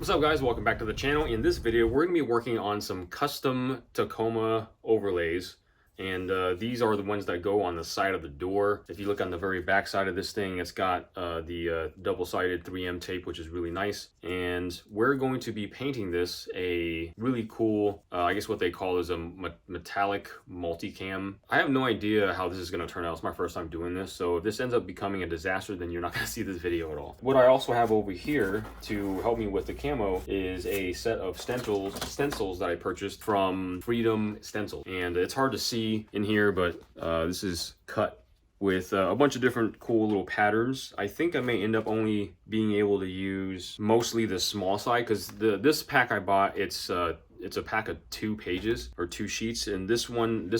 What's up guys, welcome back to the channel. In this video we're going to be working on some custom Tacoma overlays, and these are the ones that go on the side of the door. If you look on the very back side of this thing, it's got the double-sided 3M tape, which is really nice, and we're going to be painting this a really cool, I guess what they call is a metallic multicam. I have no idea how this is going to turn out. It's my first time doing this, so if this ends up becoming a disaster, then you're not going to see this video at all. What I also have over here to help me with the camo is a set of stencils that I purchased from Freedom Stencil, and it's hard to see in here, but this is cut with a bunch of different cool little patterns. I think I may end up only being able to use mostly the small side, because this pack I bought, it's a pack of 2 pages or 2 sheets, and this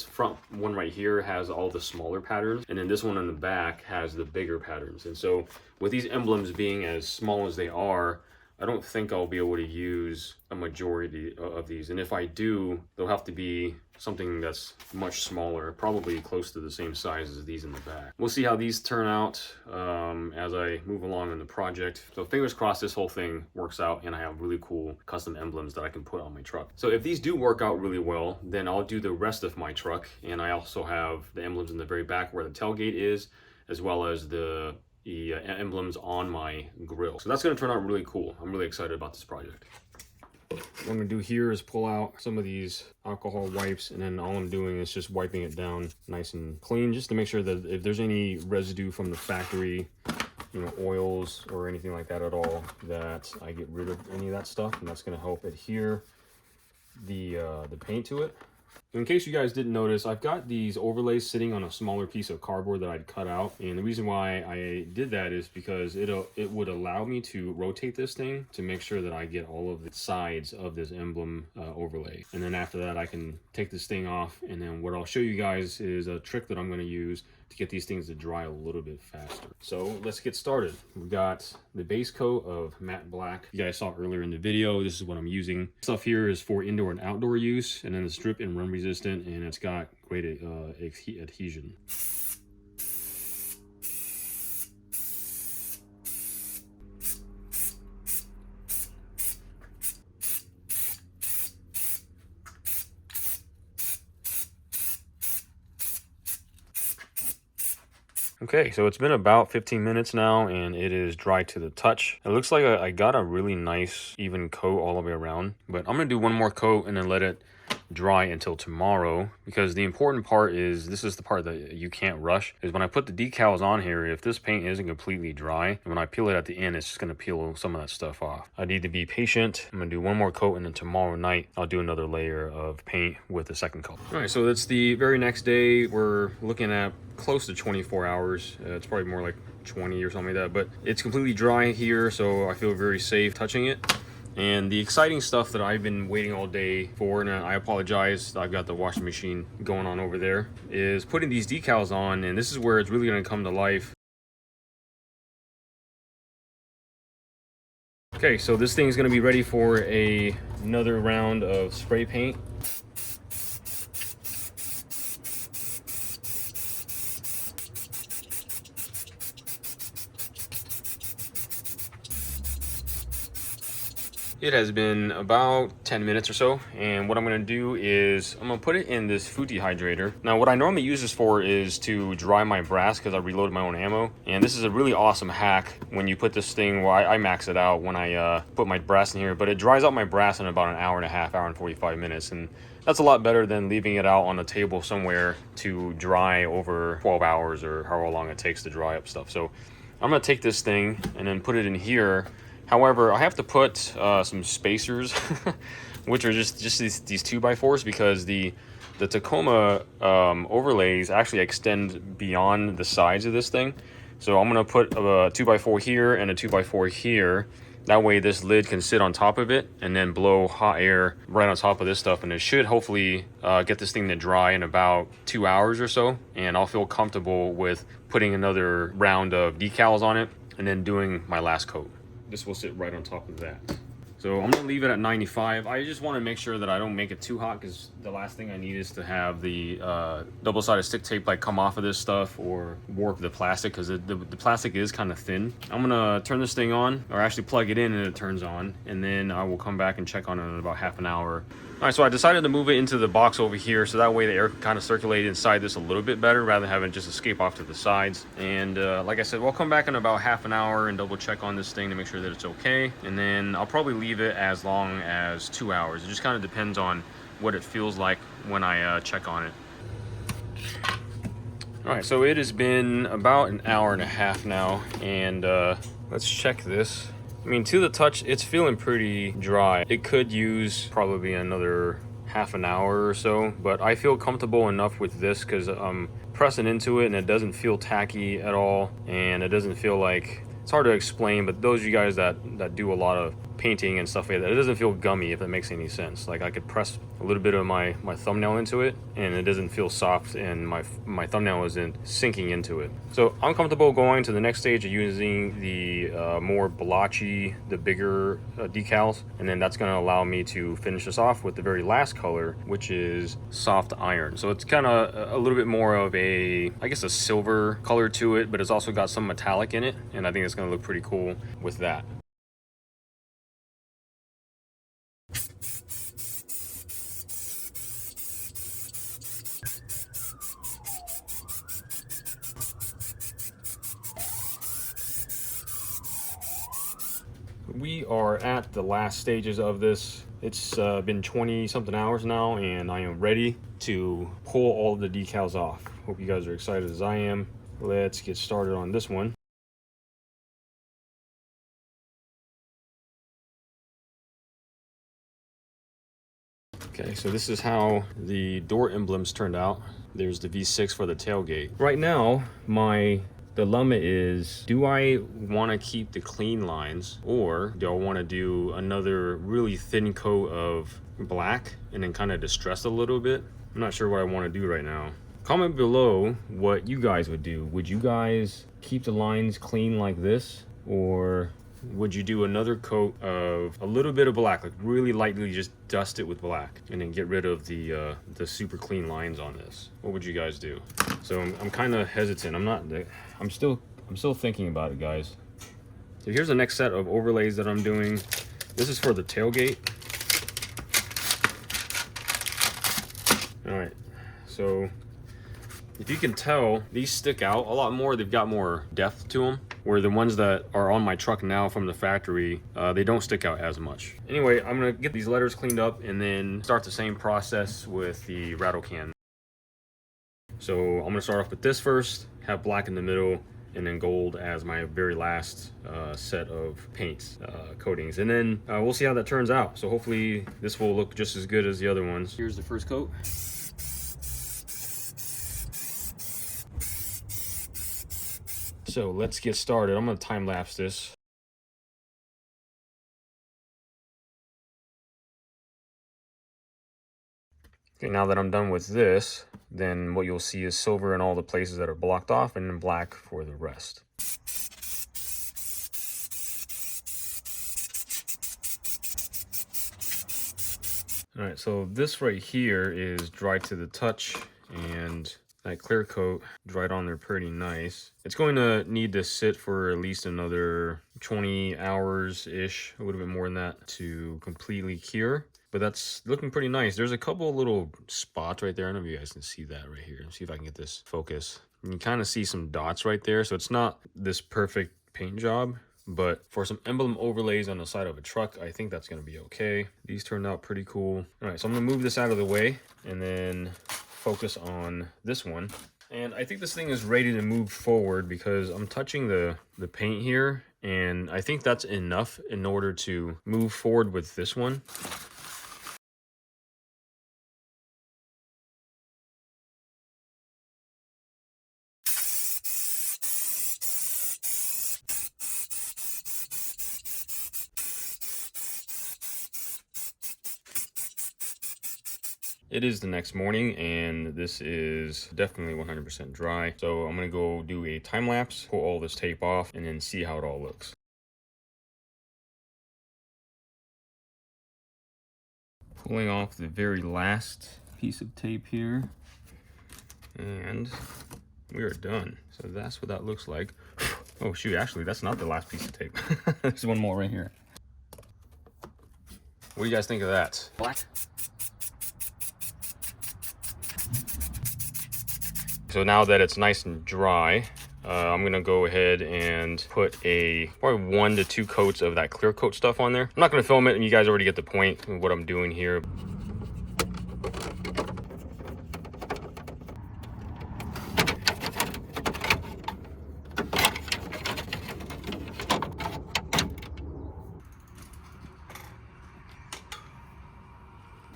front one right here has all the smaller patterns, and then this one on the back has the bigger patterns. And so with these emblems being as small as they are, I don't think I'll be able to use a majority of these, and if I do, they'll have to be something that's much smaller, probably close to the same size as these in the back. We'll see how these turn out as I move along in the project. So fingers crossed this whole thing works out and I have really cool custom emblems that I can put on my truck. So if these do work out really well, then I'll do the rest of my truck, and I also have the emblems in the very back where the tailgate is, as well as the emblems on my grill. So that's going to turn out really cool. I'm really excited about this project. What I'm going to do here is pull out some of these alcohol wipes, and then all I'm doing is just wiping it down nice and clean, just to make sure that if there's any residue from the factory, you know, oils or anything like that at all, that I get rid of any of that stuff, and that's going to help adhere the paint to it. In case you guys didn't notice, I've got these overlays sitting on a smaller piece of cardboard that I'd cut out, and the reason why I did that is because it would allow me to rotate this thing to make sure that I get all of the sides of this emblem overlay. And then after that I can take this thing off, and then what I'll show you guys is a trick that I'm going to use to get these things to dry a little bit faster. So let's get started. We've got the base coat of matte black. You guys saw earlier in the video, this is what I'm using. Stuff here is for indoor and outdoor use, and then it's drip and run resistant, and it's got great adhesion. Okay, so it's been about 15 minutes now, and it is dry to the touch. It looks like I got a really nice even coat all the way around, but I'm gonna do one more coat and then let it dry until tomorrow, because the important part is, this is the part that you can't rush, is when I put the decals on here, if this paint isn't completely dry, and when I peel it at the end, it's just going to peel some of that stuff off. I need to be patient. I'm going to do one more coat, and then tomorrow night I'll do another layer of paint with the second coat. All right, so that's the very next day. We're looking at close to 24 hours. It's probably more like 20 or something like that, but it's completely dry here, so I feel very safe touching it. And the exciting stuff that I've been waiting all day for, and I apologize, I've got the washing machine going on over there, is putting these decals on, and this is where it's really going to come to life. Okay, so this thing is going to be ready for another round of spray paint. It has been about 10 minutes or so, and what I'm going to do is I'm going to put it in this food dehydrator. Now what I normally use this for is to dry my brass, because I reloaded my own ammo, and this is a really awesome hack when you put this thing, well I max it out when I put my brass in here, but it dries out my brass in about an hour and a half, hour and 45 minutes, and that's a lot better than leaving it out on a table somewhere to dry over 12 hours or however long it takes to dry up stuff. So I'm going to take this thing and then put it in here. However, I have to put some spacers, which are just these 2x4s, because the Tacoma overlays actually extend beyond the sides of this thing. So I'm going to put a 2x4 here and a 2x4 here. That way this lid can sit on top of it and then blow hot air right on top of this stuff. And it should hopefully get this thing to dry in about 2 hours or so. And I'll feel comfortable with putting another round of decals on it and then doing my last coat. This will sit right on top of that. So So I'm gonna leave it at 95. I just want to make sure that I don't make it too hot, because the last thing I need is to have the double-sided stick tape like come off of this stuff or warp the plastic, because the plastic is kind of thin. I'm gonna turn this thing on, or actually plug it in and it turns on, and then I will come back and check on it in about half an hour. All right, so I decided to move it into the box over here, so that way the air can kind of circulate inside this a little bit better rather than having it just escape off to the sides. And like I said, we'll come back in about half an hour and double check on this thing to make sure that it's okay. And then I'll probably leave it as long as 2 hours. It just kind of depends on what it feels like when I check on it. All right, so it has been about an hour and a half now, and let's check this. I mean, to the touch, it's feeling pretty dry. It could use probably another half an hour or so, but I feel comfortable enough with this because I'm pressing into it and it doesn't feel tacky at all, and it doesn't feel like, it's hard to explain, but those of you guys that do a lot of painting and stuff like that, it doesn't feel gummy, if that makes any sense. Like I could press a little bit of my thumbnail into it and it doesn't feel soft, and my thumbnail isn't sinking into it. So I'm comfortable going to the next stage of using the more blotchy, the bigger decals, and then that's going to allow me to finish this off with the very last color, which is soft iron. So it's kind of a little bit more of a, I guess, a silver color to it, but it's also got some metallic in it, and I think it's going to look pretty cool with that. We are at the last stages of this. It's been 20 something hours now, and I am ready to pull all of the decals off. Hope you guys are excited as I am. Let's get started on this one. Okay, so this is how the door emblems turned out. There's the V6 for the tailgate. Right now, my dilemma is, do I want to keep the clean lines, or do I want to do another really thin coat of black and then kind of distress a little bit? I'm not sure what I want to do right now. Comment below what you guys would do. Would you guys keep the lines clean like this, or would you do another coat of a little bit of black, like really lightly just dust it with black, and then get rid of the super clean lines on this? What would you guys do? So I'm kind of hesitant. I'm still thinking about it, guys. So here's the next set of overlays that I'm doing. This is for the tailgate. All right, so if you can tell, these stick out a lot more. They've got more depth to them, where the ones that are on my truck now from the factory, they don't stick out as much. Anyway, I'm gonna get these letters cleaned up and then start the same process with the rattle can. So I'm gonna start off with this first, have black in the middle, and then gold as my very last set of paints, coatings. And then we'll see how that turns out. So hopefully this will look just as good as the other ones. Here's the first coat. So let's get started. I'm gonna time lapse this. Okay, now that I'm done with this, then what you'll see is silver in all the places that are blocked off, and then black for the rest. All right, so this right here is dry to the touch, and that clear coat dried on there pretty nice. It's going to need to sit for at least another 20 hours-ish, a little bit more than that, to completely cure. But that's looking pretty nice. There's a couple little spots right there. I don't know if you guys can see that right here. Let's see if I can get this focus. You can kind of see some dots right there. So it's not this perfect paint job, but for some emblem overlays on the side of a truck, I think that's going to be okay. These turned out pretty cool. All right, so I'm going to move this out of the way and then focus on this one. And I think this thing is ready to move forward because I'm touching the paint here, and I think that's enough in order to move forward with this one. It is the next morning, and this is definitely 100% dry. So I'm gonna go do a time lapse, pull all this tape off, and then see how it all looks. Pulling off the very last piece of tape here, and we are done. So that's what that looks like. Oh shoot, actually that's not the last piece of tape. There's one more right here. What do you guys think of that? Black. So now that it's nice and dry, I'm gonna go ahead and put probably 1 to 2 coats of that clear coat stuff on there. I'm not gonna film it, and you guys already get the point of what I'm doing here.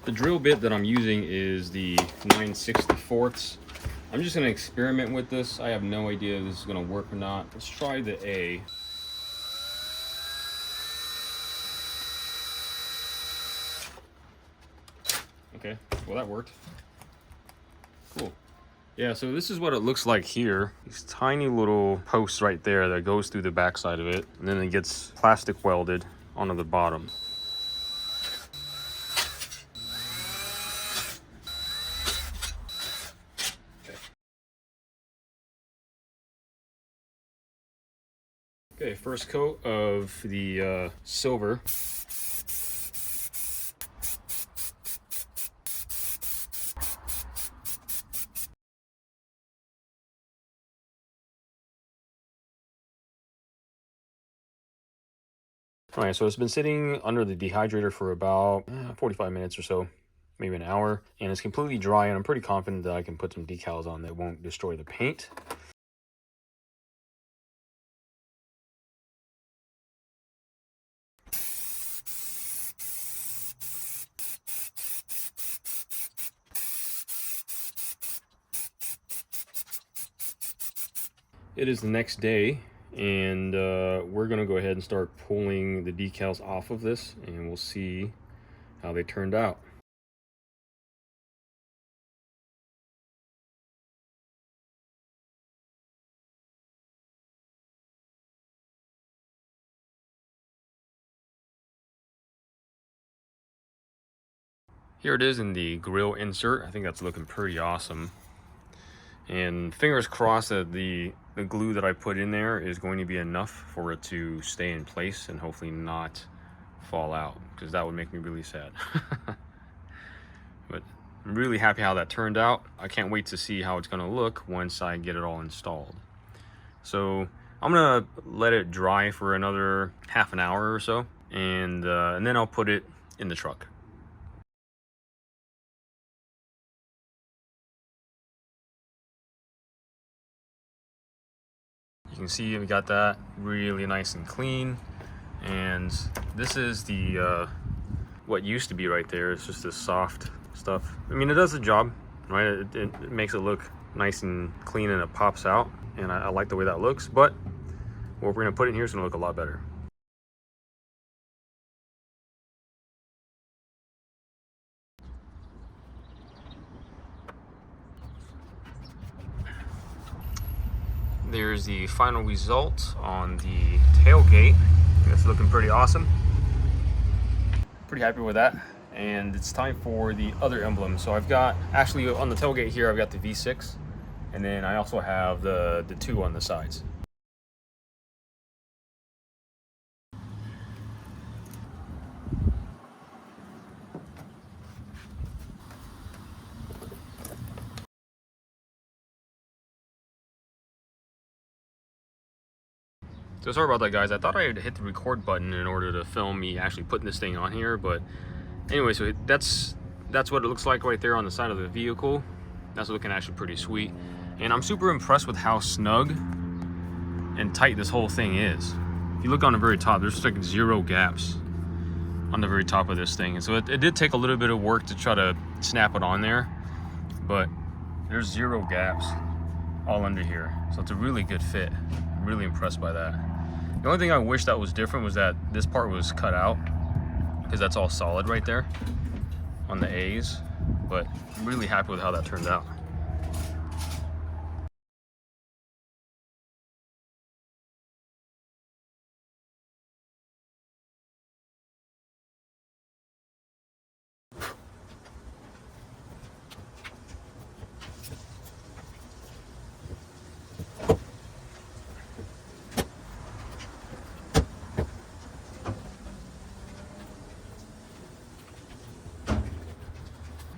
The drill bit that I'm using is the 9/64. I'm just gonna experiment with this. I have no idea if this is gonna work or not. Let's try the A. Okay, well that worked. Cool. Yeah, so this is what it looks like here. These tiny little posts right there that goes through the backside of it, and then it gets plastic welded onto the bottom. Okay, first coat of the silver. All right, so it's been sitting under the dehydrator for about 45 minutes or so, maybe an hour, and it's completely dry, and I'm pretty confident that I can put some decals on that won't destroy the paint. It is the next day, and we're gonna go ahead and start pulling the decals off of this, and we'll see how they turned out. Here it is in the grill insert. I think that's looking pretty awesome. And fingers crossed that the glue that I put in there is going to be enough for it to stay in place and hopefully not fall out, because that would make me really sad. But I'm really happy how that turned out. I can't wait to see how it's gonna look once I get it all installed. So I'm gonna let it dry for another half an hour or so, and then I'll put it in the truck. You can see we got that really nice and clean, and this is the what used to be right there. It's just this soft stuff. I mean, it does the job, right? It makes it look nice and clean, and it pops out, and I like the way that looks, but what we're gonna put in here is gonna look a lot better. There's the final result on the tailgate. That's looking pretty awesome. Pretty happy with that. And it's time for the other emblem. So I've got, actually on the tailgate here, I've got the V6, and then I also have the 2 on the sides. So sorry about that, guys. I thought I had hit the record button in order to film me actually putting this thing on here, but anyway, so that's what it looks like right there on the side of the vehicle. That's looking actually pretty sweet, and I'm super impressed with how snug and tight this whole thing is. If you look on the very top, there's like 0 gaps on the very top of this thing, and so it did take a little bit of work to try to snap it on there, but there's 0 gaps all under here, so it's a really good fit. I'm really impressed by that. The only thing I wish that was different was that this part was cut out, because that's all solid right there on the A's, but I'm really happy with how that turned out.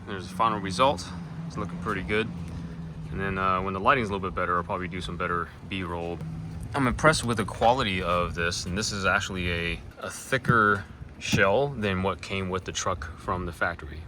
There's the final result. It's looking pretty good. And then when the lighting's a little bit better, I'll probably do some better B-roll. I'm impressed with the quality of this, and this is actually a thicker shell than what came with the truck from the factory.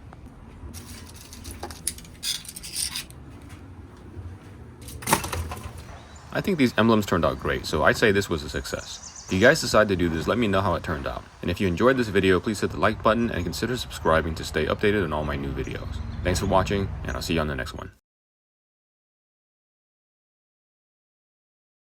I think these emblems turned out great, so I'd say this was a success. If you guys decide to do this, let me know how it turned out. And if you enjoyed this video, please hit the like button and consider subscribing to stay updated on all my new videos. Thanks for watching, and I'll see you on the next one.